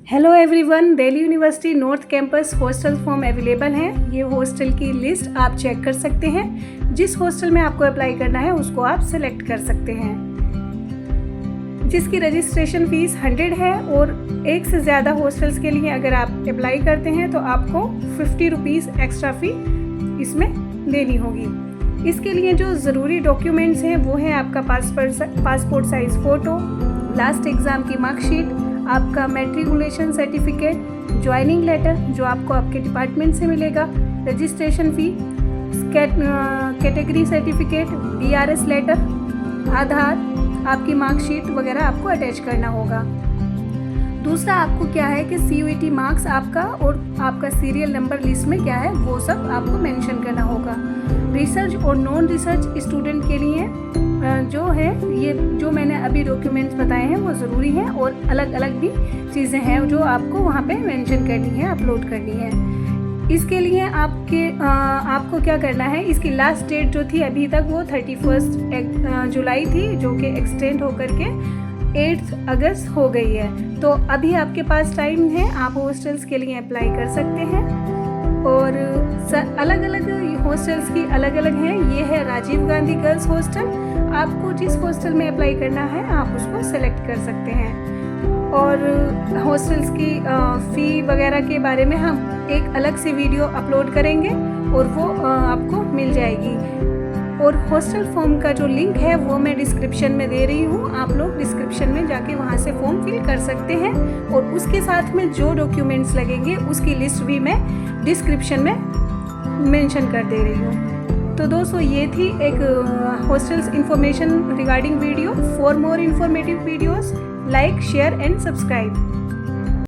Hello everyone, Delhi university north campus hostel form available हैं। ये hostel की लिस्ट आप चेक कर सकते हैं। जिस हॉस्टल में आपको अप्लाई करना है उसको आप सेलेक्ट कर सकते हैं, जिसकी रजिस्ट्रेशन फ़ीस 100 है। और एक से ज़्यादा हॉस्टल्स के लिए अगर आप अप्लाई करते हैं तो आपको 50 रुपीज़ एक्स्ट्रा फ़ी इसमें देनी होगी। इसके लिए जो ज़रूरी डॉक्यूमेंट्स हैं वो है आपका passport size photo, last exam की मार्कशीट, आपका मैट्रिकुलेशन सर्टिफिकेट, ज्वाइनिंग लेटर जो आपको आपके डिपार्टमेंट से मिलेगा, registration fee, category certificate, BRS letter, Aadhaar, आपकी मार्कशीट वगैरह आपको अटैच करना होगा। दूसरा आपको क्या है कि CUET मार्क्स आपका और आपका सीरियल नंबर लिस्ट में क्या है वो सब आपको मेंशन करना होगा। रिसर्च और नॉन रिसर्च स्टूडेंट के लिए जो है ये जो मैंने अभी डॉक्यूमेंट्स बताए हैं वो ज़रूरी हैं, और अलग अलग भी चीज़ें हैं जो आपको वहाँ पे मेंशन करनी है, अपलोड करनी है। इसके लिए आपको क्या करना है, इसकी लास्ट डेट जो थी अभी तक वो 31 जुलाई थी, जो कि एक्सटेंड होकर के 8 अगस्त हो गई है। तो अभी आपके पास टाइम है, आप हॉस्टल्स के लिए अप्लाई कर सकते हैं। और अलग अलग हॉस्टल्स की अलग अलग हैं। ये है राजीव गांधी गर्ल्स हॉस्टल। आपको जिस हॉस्टल में अप्लाई करना है आप उसको सेलेक्ट कर सकते हैं। और हॉस्टल्स की फ़ी वगैरह के बारे में हम एक अलग से वीडियो अपलोड करेंगे और वो आपको मिल जाएगी। और हॉस्टल फॉर्म का जो लिंक है वो मैं डिस्क्रिप्शन में दे रही हूँ, आप लोग डिस्क्रिप्शन में जाके वहाँ से फॉर्म फिल कर सकते हैं। और उसके साथ में जो डॉक्यूमेंट्स लगेंगे उसकी लिस्ट भी मैं डिस्क्रिप्शन में मेंशन कर दे रही हूँ। तो दोस्तों ये थी एक hostels information regarding video. For more informative videos like, share and subscribe.